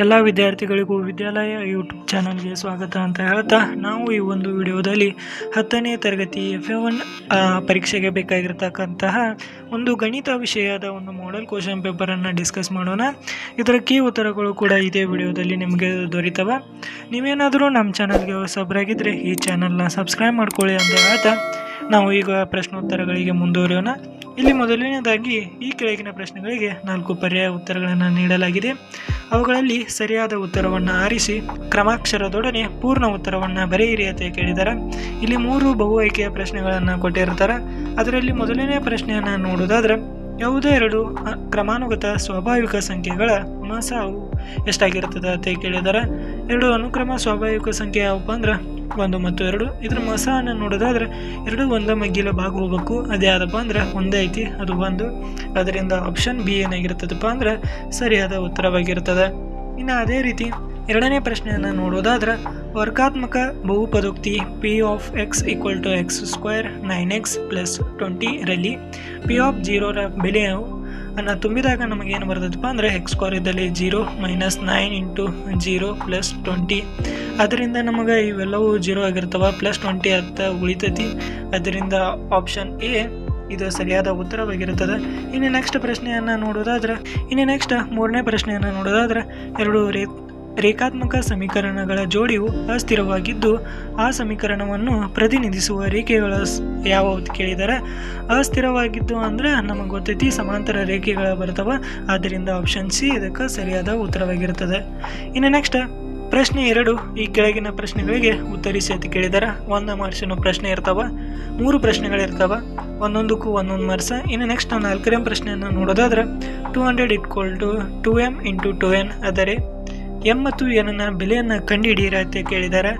ಎಲ್ಲ ವಿದ್ಯಾರ್ಥಿಗಳಿಗೂ ವಿದ್ಯಾಲಯ ಯೂಟ್ಯೂಬ್ ಚಾನಲ್ಗೆ ಸ್ವಾಗತ ಅಂತ ಹೇಳ್ತಾ, ನಾವು ಈ ಒಂದು ವಿಡಿಯೋದಲ್ಲಿ 10ನೇ ತರಗತಿ FA1 ಪರೀಕ್ಷೆಗೆ ಬೇಕಾಗಿರ್ತಕ್ಕಂತಹ ಒಂದು ಗಣಿತ ವಿಷಯದ ಒಂದು ಮಾಡೆಲ್ ಕ್ವಶನ್ ಪೇಪರನ್ನು ಡಿಸ್ಕಸ್ ಮಾಡೋಣ. ಇದರ ಕೀ ಉತ್ತರಗಳು ಕೂಡ ಇದೇ ವಿಡಿಯೋದಲ್ಲಿ ನಿಮಗೆ ದೊರೀತವೆ. ನೀವೇನಾದರೂ ನಮ್ಮ ಚಾನಲ್ಗೆ ಹೊಸಬರಾಗಿದ್ದರೆ ಈ ಚಾನಲ್ನ ಸಬ್ಸ್ಕ್ರೈಬ್ ಮಾಡ್ಕೊಳ್ಳಿ ಅಂತ ಹೇಳ್ತಾ, ನಾವು ಈಗ ಪ್ರಶ್ನೋತ್ತರಗಳಿಗೆ ಮುಂದುವರಿಯೋಣ. ಇಲ್ಲಿ ಮೊದಲನೇದಾಗಿ ಈ ಕೆಳಗಿನ ಪ್ರಶ್ನೆಗಳಿಗೆ 4 ಪರ್ಯಾಯ ಉತ್ತರಗಳನ್ನು ನೀಡಲಾಗಿದೆ. ಅವುಗಳಲ್ಲಿ ಸರಿಯಾದ ಉತ್ತರವನ್ನು ಆರಿಸಿ ಕ್ರಮಾಕ್ಷರದೊಡನೆ ಪೂರ್ಣ ಉತ್ತರವನ್ನು ಬರೆಯಿರಿ ಅಂತ ಕೇಳಿದ್ದಾರೆ. ಇಲ್ಲಿ 3 ಬಹು ಆಯ್ಕೆಯ ಪ್ರಶ್ನೆಗಳನ್ನು ಕೊಟ್ಟಿರ್ತಾರೆ. ಅದರಲ್ಲಿ ಮೊದಲನೇ ಪ್ರಶ್ನೆಯನ್ನು ನೋಡೋದಾದ್ರೆ, ಯಾವುದೇ 2 ಕ್ರಮಾನುಗತ ಸ್ವಾಭಾವಿಕ ಸಂಖ್ಯೆಗಳ ಮಸಾವು ಎಷ್ಟಾಗಿರ್ತದೆ ಅಂತ ಕೇಳಿದ್ದಾರೆ. 2 ಅನುಕ್ರಮ ಸ್ವಾಭಾವಿಕ ಸಂಖ್ಯೆ ಯಾವಪ್ಪ ಅಂದ್ರೆ 1 ಮತ್ತು 2. ಇದ್ರ ಮಸಾವನ್ನು ನೋಡೋದಾದ್ರೆ 2 ಒಂದ ಮಗ್ಗಿಲ ಭಾಗ ಹೋಗ್ಬೇಕು. ಅದೇ ಆದಪ್ಪ ಅಂದ್ರೆ ಒಂದೇ ಐತಿ, ಅದು 1. ಅದರಿಂದ ಆಪ್ಷನ್ ಬಿ ಏನಾಗಿರ್ತದಪ್ಪ ಅಂದ್ರೆ ಸರಿಯಾದ ಉತ್ತರವಾಗಿರ್ತದೆ. ಇನ್ನು ಅದೇ ರೀತಿ ಎರಡನೇ ಪ್ರಶ್ನೆಯನ್ನು ನೋಡೋದಾದ್ರೆ, ವರ್ಗಾತ್ಮಕ ಬಹುಪದೋಕ್ತಿ p(x = x² 9x + 20) ರಲ್ಲಿ p(0) ರ ಬೆಲೆಯು ಅನ್ನು ತುಂಬಿದಾಗ ನಮಗೇನು ಬರ್ತದಪ್ಪ ಅಂದರೆ x² ಇದ್ದಲ್ಲಿ 0 - 9 × 0 + 20. ಅದರಿಂದ ನಮಗೆ ಇವೆಲ್ಲವೂ 0 ಆಗಿರ್ತವೆ, +20 ಅಂತ ಉಳಿತೈತಿ. ಅದರಿಂದ ಆಪ್ಷನ್ ಎ ಇದು ಸರಿಯಾದ ಉತ್ತರವಾಗಿರುತ್ತದೆ. ಇನ್ನು ನೆಕ್ಸ್ಟ್ ಪ್ರಶ್ನೆಯನ್ನು ನೋಡೋದಾದ್ರೆ, ಮೂರನೇ ಪ್ರಶ್ನೆಯನ್ನು ನೋಡೋದಾದ್ರೆ, 2 ರೇಖಾತ್ಮಕ ಸಮೀಕರಣಗಳ ಜೋಡಿಯು ಅಸ್ಥಿರವಾಗಿದ್ದು ಆ ಸಮೀಕರಣವನ್ನು ಪ್ರತಿನಿಧಿಸುವ ರೇಖೆಗಳ ಯಾವ ಕೇಳಿದರೆ, ಅಸ್ಥಿರವಾಗಿದ್ದು ಅಂದರೆ ನಮಗೆ ಗೊತ್ತೈತಿ ಸಮಾಂತರ ರೇಖೆಗಳ ಬರ್ತವೆ. ಆದ್ದರಿಂದ ಆಪ್ಷನ್ ಸಿ ಇದಕ್ಕೆ ಸರಿಯಾದ ಉತ್ತರವಾಗಿರುತ್ತದೆ. ಇನ್ನು ನೆಕ್ಸ್ಟ್ ಪ್ರಶ್ನೆ 2, ಈ ಕೆಳಗಿನ ಪ್ರಶ್ನೆಗಳಿಗೆ ಉತ್ತರಿಸಿ ಅಂತ ಕೇಳಿದರೆ 1 ಮಾರ್ಕ್ಸಿನ ಪ್ರಶ್ನೆ ಇರ್ತಾವ, 3 ಪ್ರಶ್ನೆಗಳಿರ್ತಾವ, ಒಂದೊಂದಕ್ಕೂ 1 ಮಾರ್ಕ್ಸ್. ಇನ್ನು ನೆಕ್ಸ್ಟ್ 4ನೇ ಪ್ರಶ್ನೆಯನ್ನು ನೋಡೋದಾದ್ರೆ, 200 = 2m × 2n, ಆದರೆ m ಮತ್ತು n ನ ಬೆಲೆಯನ್ನು ಕಂಡುಹಿಡಿಯಿರಿ ಅಂತ ಕೇಳಿದ್ದಾರೆ.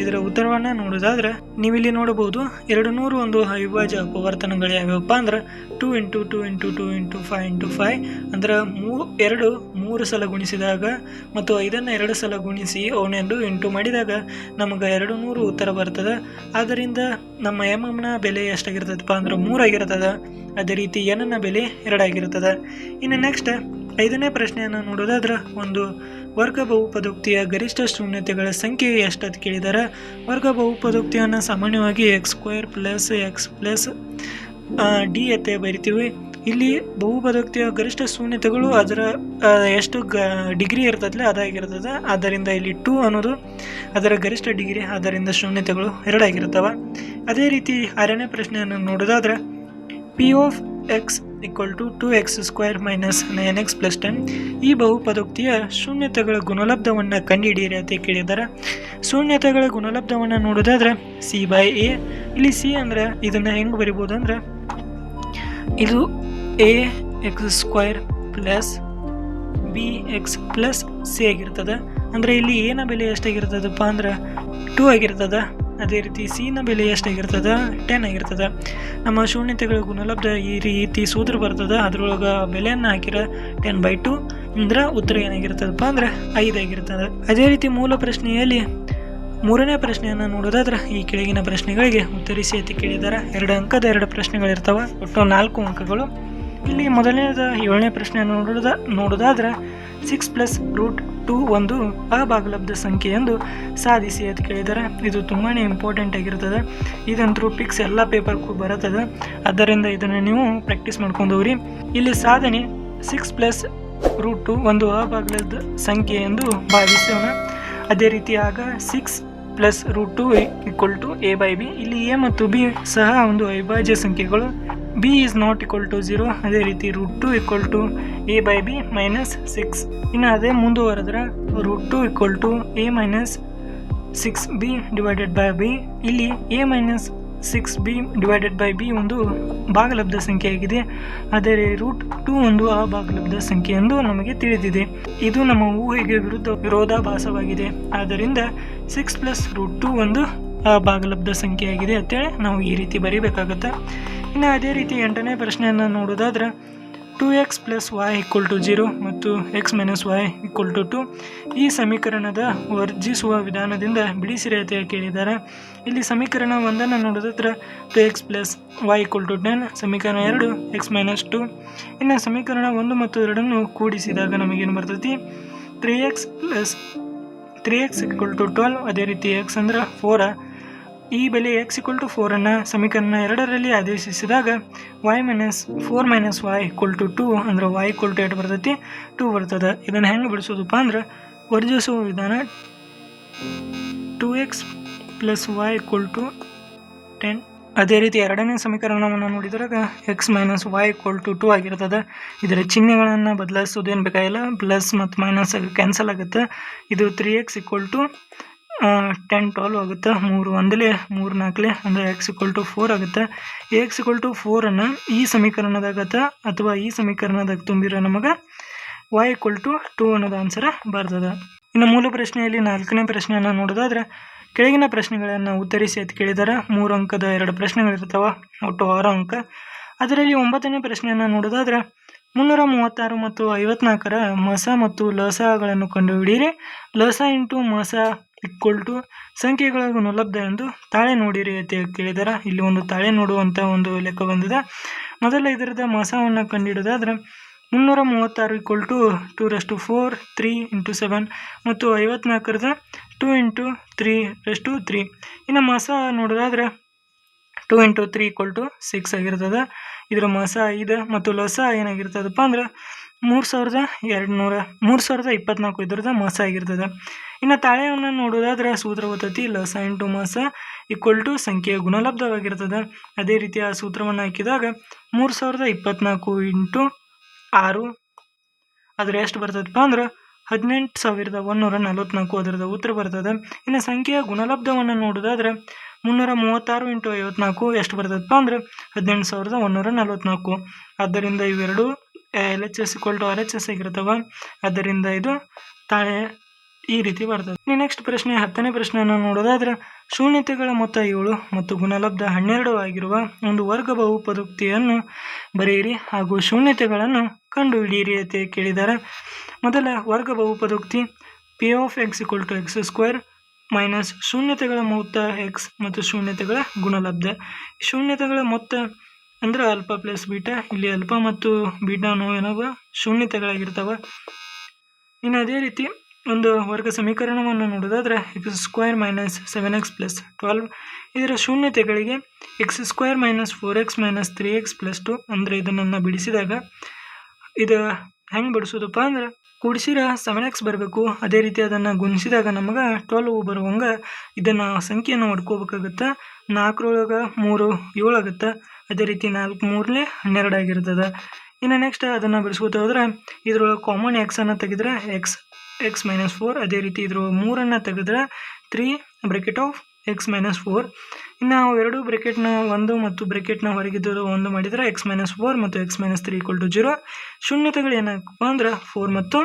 ಇದರ ಉತ್ತರವನ್ನು ನೋಡೋದಾದ್ರೆ, ನೀವಿಲ್ಲಿ ನೋಡಬಹುದು 200 ಒಂದು ಅವಿಭಾಜ್ಯ ಅಪವರ್ತನಗಳು ಯಾವ್ಯಾವಪ್ಪ ಅಂದ್ರೆ 2 × 2 × 2 × 5 × 5 ಅಂದ್ರೆ 2 3 ಸಲ ಗುಣಿಸಿದಾಗ ಮತ್ತು 5ನ್ನು 2 ಸಲ ಗುಣಿಸಿ ಅವನ್ನೆರಡು ಇಂಟು ಮಾಡಿದಾಗ ನಮಗೆ 200 ಉತ್ತರ ಬರ್ತದೆ. ಆದ್ದರಿಂದ ನಮ್ಮ m ನ ಬೆಲೆ ಎಷ್ಟಾಗಿರ್ತದಪ್ಪ ಅಂದ್ರೆ 3 ಆಗಿರ್ತದೆ. ಅದೇ ರೀತಿ n ನ ಬೆಲೆ 2 ಆಗಿರ್ತದೆ. ಇನ್ನು ನೆಕ್ಸ್ಟ್ 5ನೇ ಪ್ರಶ್ನೆಯನ್ನು ನೋಡೋದಾದ್ರೆ, ಒಂದು ವರ್ಗ ಬಹುಪದೋಕ್ತಿಯ ಗರಿಷ್ಠ ಶೂನ್ಯತೆಗಳ ಸಂಖ್ಯೆ ಎಷ್ಟು ಅಂತ ಕೇಳಿದ್ದಾರೆ. ವರ್ಗ ಬಹುಪದೋಕ್ತಿಯನ್ನು ಸಾಮಾನ್ಯವಾಗಿ x² + x + d ಅಂತ ಬರಿತೀವಿ. ಇಲ್ಲಿ ಬಹುಪದೋಕ್ತಿಯ ಗರಿಷ್ಠ ಶೂನ್ಯತೆಗಳು ಅದರ ಎಷ್ಟು ಡಿಗ್ರಿ ಇರ್ತದಲ್ಲ ಅದಾಗಿರ್ತದೆ. ಆದ್ದರಿಂದ ಇಲ್ಲಿ 2 ಅನ್ನೋದು ಅದರ ಗರಿಷ್ಠ ಡಿಗ್ರಿ, ಆದ್ದರಿಂದ ಶೂನ್ಯತೆಗಳು 2 ಆಗಿರ್ತವೆ. ಅದೇ ರೀತಿ 6ನೇ ಪ್ರಶ್ನೆಯನ್ನು ನೋಡೋದಾದ್ರೆ, p(x = 2x² - 9x + 10) ಈ ಬಹುಪದೋಕ್ತಿಯ ಶೂನ್ಯತೆಗಳ ಗುಣಲಬ್ಧವನ್ನು ಕಂಡುಹಿಡಿಯಿರಿ ಅಂತ ಕೇಳಿದ್ದಾರೆ. ಶೂನ್ಯತೆಗಳ ಗುಣಲಬ್ಧವನ್ನು ನೋಡೋದಾದ್ರೆ c/a. ಇಲ್ಲಿ c ಅಂದ್ರೆ ಇದನ್ನ ಹೆಂಗೆ ಬರಿಬೋದು ಅಂದ್ರೆ, ಇದು ax² + bx + c ಆಗಿರ್ತದೆ. ಅಂದರೆ ಇಲ್ಲಿ a ನ ಬೆಲೆ ಎಷ್ಟಾಗಿರ್ತದಪ್ಪ ಅಂದ್ರೆ 2 ಆಗಿರ್ತದೆ. ಅದೇ ರೀತಿ ಸಿ ನ ಬೆಲೆ ಎಷ್ಟಾಗಿರ್ತದೆ 10 ಆಗಿರ್ತದೆ. ನಮ್ಮ ಶೂನ್ಯತೆಗಳ ಗುಣಲಬ್ಧ ಈ ರೀತಿ ಸೂತ್ರ ಬರ್ತದೆ. ಅದರೊಳಗೆ ಬೆಲೆಯನ್ನು ಹಾಕಿರ 10/2 ಅಂದ್ರೆ ಉತ್ತರ ಏನಾಗಿರ್ತದಪ್ಪ ಅಂದ್ರೆ 5 ಆಗಿರ್ತದೆ. ಅದೇ ರೀತಿ ಮೂಲ ಪ್ರಶ್ನೆಯಲ್ಲಿ 3ನೇ ಪ್ರಶ್ನೆಯನ್ನು ನೋಡೋದಾದ್ರೆ, ಈ ಕೆಳಗಿನ ಪ್ರಶ್ನೆಗಳಿಗೆ ಉತ್ತರಿಸಿ ಅಂತ ಕೇಳಿದ್ದಾರೆ. 2 ಅಂಕದ 2 ಪ್ರಶ್ನೆಗಳಿರ್ತವೆ, ಒಟ್ಟು 4 ಅಂಕಗಳು. ಇಲ್ಲಿ ಮೊದಲನೇದ 7ನೇ ಪ್ರಶ್ನೆಯನ್ನು ನೋಡೋದಾದ್ರೆ, 6 + √2 ಒಂದು ಅಭಾಗಲಬ್ಧ ಸಂಖ್ಯೆ ಎಂದು ಸಾಧಿಸಿ ಅಂತ ಕೇಳಿದ್ದಾರೆ. ಇದು ತುಂಬಾ ಇಂಪಾರ್ಟೆಂಟ್ ಆಗಿರ್ತದೆ. ಇದಂತರೂ ಪಿಕ್ಸ್ ಎಲ್ಲ ಪೇಪರ್ಗೂ ಬರುತ್ತದೆ. ಆದ್ದರಿಂದ ಇದನ್ನು ನೀವು ಪ್ರಾಕ್ಟೀಸ್ ಮಾಡ್ಕೊಂಡವ್ರಿ. ಇಲ್ಲಿ ಸಾಧನೆ 6 + √2 ಒಂದು ಅಭಾಗಲಬ್ಧ ಸಂಖ್ಯೆ ಎಂದು ಭಾವಿಸೋಣ. ಅದೇ ರೀತಿ ಆಗ 6 + √2 = a/b. ಇಲ್ಲಿ a ಮತ್ತು b ಸಹ ಒಂದು ಅವಿಭಾಜ್ಯ ಸಂಖ್ಯೆಗಳು. b is not equal to 0. ಅದೇ ರೀತಿ √2 = a/b - 6. ಇನ್ನು ಅದೇ ಮುಂದುವರೆದ್ರೆ √2 = a - 6b / b. ಇಲ್ಲಿ a - 6b / b ಒಂದು ಭಾಗಲಬ್ಧ ಸಂಖ್ಯೆಯಾಗಿದೆ. ಆದರೆ √2 ಒಂದು ಅಭಾಗಲಬ್ಧ ಸಂಖ್ಯೆ ಎಂದು ನಮಗೆ ತಿಳಿದಿದೆ. ಇದು ನಮ್ಮ ಊಹೆಗೆ ವಿರೋಧಾಭಾಸವಾಗಿದೆ. ಆದ್ದರಿಂದ 6 + √2 ಒಂದು ಅಭಾಗಲಬ್ಧ ಸಂಖ್ಯೆಯಾಗಿದೆ ಅಂತೇಳಿ ನಾವು ಈ ರೀತಿ ಬರೀಬೇಕಾಗುತ್ತೆ. ಇನ್ನು ಅದೇ ರೀತಿ 8ನೇ ಪ್ರಶ್ನೆಯನ್ನು ನೋಡೋದಾದ್ರೆ, 2x + y = 0 ಮತ್ತು x - y = 2 ಈ ಸಮೀಕರಣದ ವರ್ಜಿಸುವ ವಿಧಾನದಿಂದ ಬಿಡಿಸಿರಿ ಅಂತ ಕೇಳಿದ್ದಾರೆ. ಇಲ್ಲಿ ಸಮೀಕರಣ 1 ನೋಡೋದಾದ್ರೆ 2x + y = 10, ಸಮೀಕರಣ 2 x - 2. ಇನ್ನು ಸಮೀಕರಣ 1 ಮತ್ತು 2 ಕೂಡಿಸಿದಾಗ ನಮಗೇನು ಬರ್ತೈತಿ 3x ಈಕ್ವಲ್ ಟು 12. ಅದೇ ರೀತಿ ಎಕ್ಸ್ ಅಂದ್ರೆ 4. ಈ ಬೆಲೆ x ಈಕ್ವಲ್ ಟು 4 ಸಮೀಕರಣ 2ರಲ್ಲಿ ಆದೇಶಿಸಿದಾಗ y minus 4 minus y equal to 2 ಅಂದ್ರೆ y ಈಕ್ವಲ್ ಟು 8 ಬರ್ತೈತಿ 2 ಬರ್ತದೆ. ಇದನ್ನು ಹೆಂಗೆ ಬಿಡಿಸೋದಪ್ಪ ಅಂದ್ರೆ ವರ್ಜಿಸುವ ವಿಧಾನ 2x plus y equal to 10. ಅದೇ ರೀತಿ ಎರಡನೇ ಸಮೀಕರಣವನ್ನು ನೋಡಿದಾಗ x minus y equal to 2 ಆಗಿರ್ತದೆ. ಇದರ ಚಿಹ್ನೆಗಳನ್ನು ಬದಲಾಯಿಸೋದೇನು ಬೇಕಾಗಿಲ್ಲ, ಪ್ಲಸ್ ಮತ್ತು ಮೈನಸ್ ಕ್ಯಾನ್ಸಲ್ ಆಗುತ್ತೆ. ಇದು 3x ಈಕ್ವಲ್ ಟು 10 12 ಆಗುತ್ತೆ. 3 1 3 4 ಅಂದರೆ x ಈಕ್ವಲ್ ಟು 4 ಆಗುತ್ತೆ. x ಈಕ್ವಲ್ ಟು 4 ಈ ಸಮೀಕರಣದಾಗ ಅಥವಾ ಈ ಸಮೀಕರಣದಾಗ ತುಂಬಿರೋ ನಮಗೆ y ಈಕ್ವಲ್ ಟು 2 ಅನ್ನೋದು ಆನ್ಸರ್ ಬರ್ತದೆ. ಇನ್ನು ಮೂಲ ಪ್ರಶ್ನೆಯಲ್ಲಿ 4ನೇ ಪ್ರಶ್ನೆಯನ್ನು ನೋಡೋದಾದ್ರೆ ಕೆಳಗಿನ ಪ್ರಶ್ನೆಗಳನ್ನು ಉತ್ತರಿಸಿ ಅಂತ ಕೇಳಿದ್ದಾರೆ. 3 ಅಂಕದ 2 ಪ್ರಶ್ನೆಗಳಿರ್ತಾವೆ, ಒಟ್ಟು 6 ಅಂಕ. ಅದರಲ್ಲಿ 9ನೇ ಪ್ರಶ್ನೆಯನ್ನು ನೋಡೋದಾದ್ರೆ 336 ಮತ್ತು 54ರ ಮಸ ಮತ್ತು ಲಸಗಳನ್ನು ಕಂಡುಹಿಡಿಯಿರಿ. ಲಸ ಇಂಟು ಮಸ ಈಕ್ವಲ್ ಟು ಸಂಖ್ಯೆಗಳ ಗುಣಲಬ್ಧ ಎಂದು ತಾಳೆ ನೋಡಿರಿ ಅಂತ ಕೇಳಿದ್ದಾರೆ. ಇಲ್ಲಿ ಒಂದು ತಾಳೆ ನೋಡುವಂಥ ಒಂದು ಲೆಕ್ಕ ಬಂದಿದೆ. ಮೊದಲ ಇದರದ ಮಸವನ್ನು ಕಂಡುಹಿಡಿದಾದ್ರೆ 336 ಈಕ್ವಲ್ ಟು 2⁴ 3 ಇಂಟು 7 ಮತ್ತು 54ರದ 2 ಇಂಟು 3⁵. ಇನ್ನು ಮಸ ನೋಡೋದಾದ್ರೆ 2 ಇಂಟು 3 ಈಕ್ವಲ್ ಟು 6 ಆಗಿರ್ತದೆ. ಇದರ ಮಸ 5 ಮತ್ತು ಲಸ ಏನಾಗಿರ್ತದಪ್ಪ ಅಂದ್ರೆ 3224 ಇದರದ ಮಸ ಆಗಿರ್ತದೆ. ಇನ್ನು ತಾಳೆಯನ್ನು ನೋಡೋದಾದ್ರೆ ಸೂತ್ರ ಗೊತ್ತೈತಿ, ಲಸ ಇಂಟು ಮಸ ಈಕ್ವಲ್ ಟು ಸಂಖ್ಯೆಯ ಗುಣಲಬ್ಧವಾಗಿರ್ತದೆ. ಅದೇ ರೀತಿ ಆ ಸೂತ್ರವನ್ನು ಹಾಕಿದಾಗ 3024 ಇಂಟು 6 ಅದ್ರ ಎಷ್ಟು ಬರ್ತದಪ್ಪ ಅಂದ್ರೆ 18,144 ಅದರದ ಉತ್ತರ ಬರ್ತದೆ. ಇನ್ನು ಸಂಖ್ಯೆಯ ಗುಣಲಬ್ಧವನ್ನು ನೋಡೋದಾದ್ರೆ 336 ಇಂಟು 54 ಎಷ್ಟು ಬರ್ತದಪ್ಪ ಅಂದ್ರೆ 18,144. ಆದ್ದರಿಂದ ಇವೆರಡು LHS ಈಕ್ವಲ್ ಟು RHS ಆಗಿರ್ತವೆ. ಆದ್ದರಿಂದ ಇದು ತಾಳೆ ಈ ರೀತಿ ಬರ್ತದೆ. ನೆಕ್ಸ್ಟ್ ಪ್ರಶ್ನೆ 10ನೇ ಪ್ರಶ್ನೆಯನ್ನು ನೋಡೋದಾದ್ರೆ ಶೂನ್ಯತೆಗಳ ಮೊತ್ತ 7 ಮತ್ತು ಗುಣಲಬ್ಧ 12 ಆಗಿರುವ ಒಂದು ವರ್ಗ ಬಹುಪದೋಕ್ತಿಯನ್ನು ಬರೆಯಿರಿ ಹಾಗೂ ಶೂನ್ಯತೆಗಳನ್ನು ಕಂಡುಹಿಡಿಯಿರಿ ಅಂತ ಕೇಳಿದ್ದಾರೆ. ಮೊದಲ ವರ್ಗ ಬಹುಪದೋಕ್ತಿ P of X equal to x² minus ಶೂನ್ಯತೆಗಳ ಮೊತ್ತ x ಮತ್ತು ಶೂನ್ಯತೆಗಳ ಗುಣಲಬ್ಧ. ಶೂನ್ಯತೆಗಳ ಮೊತ್ತ ಅಂದ್ರೆ ಅಲ್ಫಾ ಪ್ಲಸ್ ಬೀಟಾ. ಇಲ್ಲಿ ಅಲ್ಫಾ ಮತ್ತು ಬೀಟಾನು ಏನವ ಶೂನ್ಯತೆಗಳಾಗಿರ್ತವೆ. ಇನ್ನು ಅದೇ ರೀತಿ ಒಂದು ವರ್ಗ ಸಮೀಕರಣವನ್ನು ನೋಡೋದಾದ್ರೆ x² ಮೈನಸ್ 7x ಪ್ಲಸ್ 12 ಇದರ ಶೂನ್ಯತೆಗಳಿಗೆ x² minus 4x minus 3x plus 2 ಅಂದರೆ ಇದನ್ನು ಬಿಡಿಸಿದಾಗ ಇದು ಹೆಂಗೆ ಬಿಡಿಸೋದಪ್ಪ ಅಂದ್ರೆ ಕೂಡಿಸಿರ 7x ಬರಬೇಕು. ಅದೇ ರೀತಿ ಅದನ್ನು ಗುಣಿಸಿದಾಗ ನಮಗೆ 12 ಬರುವಂಗೆ ಇದನ್ನು ಸಂಖ್ಯೆಯನ್ನು ಹೊಡ್ಕೋಬೇಕಾಗುತ್ತೆ. 4 3 7 ಆಗುತ್ತೆ. ಅದೇ ರೀತಿ 4 3 12 ಆಗಿರ್ತದೆ. ಇನ್ನು ನೆಕ್ಸ್ಟ್ ಅದನ್ನು ಬಿಡಿಸ್ಕೋತಾ ಹೋದ್ರೆ ಇದರೊಳಗೆ ಕಾಮನ್ ಎಕ್ಸನ್ನು ತೆಗೆದ್ರೆ x ಮೈನಸ್ 4. ಅದೇ ರೀತಿ ಇದ್ರ 3 ತೆಗೆದ್ರೆ 3 ಬ್ರೆಕೆಟ್ ಆಫ್ x ಮೈನಸ್ 4. ಇನ್ನು ನಾವು ಎರಡು ಬ್ರೆಕೆಟ್ನ 1 ಮತ್ತು ಬ್ರೆಕೆಟ್ನ ಹೊರಗಿದ್ದು 1 ಮಾಡಿದರೆ x ಮೈನಸ್ 4 ಮತ್ತು x ಮೈನಸ್ 3 ಈಕ್ವಲ್ ಟು 0. ಶೂನ್ಯತೆಗಳು ಏನಪ್ಪ ಅಂದ್ರೆ 4 ಮತ್ತು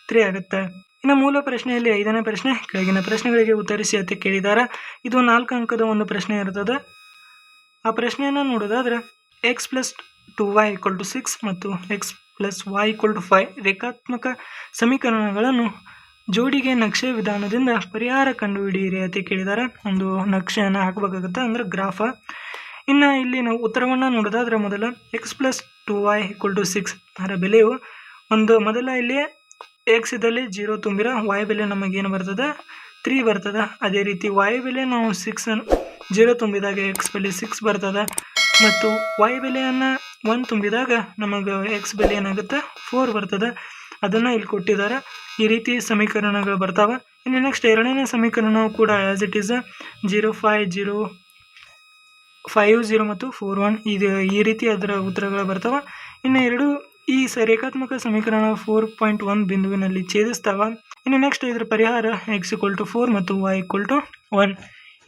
3 ಆಗುತ್ತೆ. ಇನ್ನು ಮೂಲ ಪ್ರಶ್ನೆಯಲ್ಲಿ 5ನೇ ಪ್ರಶ್ನೆ ಕೆಳಗಿನ ಪ್ರಶ್ನೆಗಳಿಗೆ ಉತ್ತರಿಸಿ ಅಂತ ಕೇಳಿದ್ದಾರೆ. ಇದು 4 ಅಂಕದ ಒಂದು ಪ್ರಶ್ನೆ ಇರ್ತದೆ. ಆ ಪ್ರಶ್ನೆಯನ್ನು ನೋಡೋದಾದ್ರೆ x plus 2y equal to 6 ಮತ್ತು x plus y equal to 5 ರೇಖಾತ್ಮಕ ಸಮೀಕರಣಗಳನ್ನು ಜೋಡಿಗೆ ನಕ್ಷೆ ವಿಧಾನದಿಂದ ಪರಿಹಾರ ಕಂಡುಹಿಡಿಯಿರಿ ಅಂತ ಕೇಳಿದ್ದಾರೆ. ಒಂದು ನಕ್ಷೆಯನ್ನು ಹಾಕಬೇಕಾಗುತ್ತೆ ಅಂದ್ರೆ ಗ್ರಾಫ. ಇನ್ನು ಇಲ್ಲಿ ನಾವು ಉತ್ತರವನ್ನು ನೋಡೋದಾದ್ರೆ ಮೊದಲ x plus 2y equal to 6 ಅದರ ಬೆಲೆಯು ಒಂದು ಮೊದಲ ಇಲ್ಲಿ x ಇದ್ದಲ್ಲಿ 0 ತುಂಬಿರ y ಬೆಲೆ ನಮಗೇನು ಬರ್ತದೆ 3 ಬರ್ತದೆ. ಅದೇ ರೀತಿ y ಬೆಲೆ ನಾವು 0 ತುಂಬಿದಾಗ x ಬೆಲೆ 6 ಬರ್ತದೆ ಮತ್ತು y ಬೆಲೆಯನ್ನು 1 ತುಂಬಿದಾಗ ನಮಗೆ x ಬೆಲೆ ಏನಾಗುತ್ತೆ 4 ಬರ್ತದೆ. ಅದನ್ನು ಇಲ್ಲಿ ಕೊಟ್ಟಿದ್ದಾರೆ. ಈ ರೀತಿ ಸಮೀಕರಣಗಳು ಬರ್ತಾವೆ. ಇನ್ನು ನೆಕ್ಸ್ಟ್ ಎರಡನೇ ಸಮೀಕರಣವು ಕೂಡ ಆ್ಯಸ್ ಇಟ್ ಈಸ್ 0 5 0 5 0 ಮತ್ತು 4 1 ಇದು ಈ ರೀತಿ ಅದರ ಉತ್ತರಗಳು ಬರ್ತಾವೆ. ಇನ್ನು ಎರಡು ಈ ರೇಖಾತ್ಮಕ ಸಮೀಕರಣ 4.1 ಬಿಂದುವಿನಲ್ಲಿ ಛೇದಿಸ್ತಾವ. ಇನ್ನು ನೆಕ್ಸ್ಟ್ ಇದರ ಪರಿಹಾರ x ಈಕ್ವಲ್ ಟು 4 ಮತ್ತು y ಈಕ್ವಲ್ ಟು 1.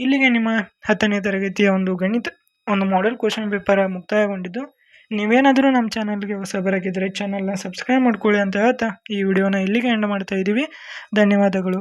ಇಲ್ಲಿಗೆ ನಿಮ್ಮ 10ನೇ ತರಗತಿಯ ಒಂದು ಗಣಿತ ಒಂದು ಮಾಡೆಲ್ ಕ್ವಶನ್ ಪೇಪರ್ ಮುಕ್ತಾಯಗೊಂಡಿದ್ದು. ನೀವೇನಾದರೂ ನಮ್ಮ ಚಾನಲ್ಗೆ ಹೊಸಬರಾಗಿದ್ದರೆ ಚಾನಲ್ನ ಸಬ್ಸ್ಕ್ರೈಬ್ ಮಾಡ್ಕೊಳ್ಳಿ ಅಂತ ಹೇಳ್ತಾ ಈ ವಿಡಿಯೋನ ಇಲ್ಲಿಗೆ ಎಂಡ್ ಮಾಡ್ತಾ ಇದ್ದೀವಿ. ಧನ್ಯವಾದಗಳು.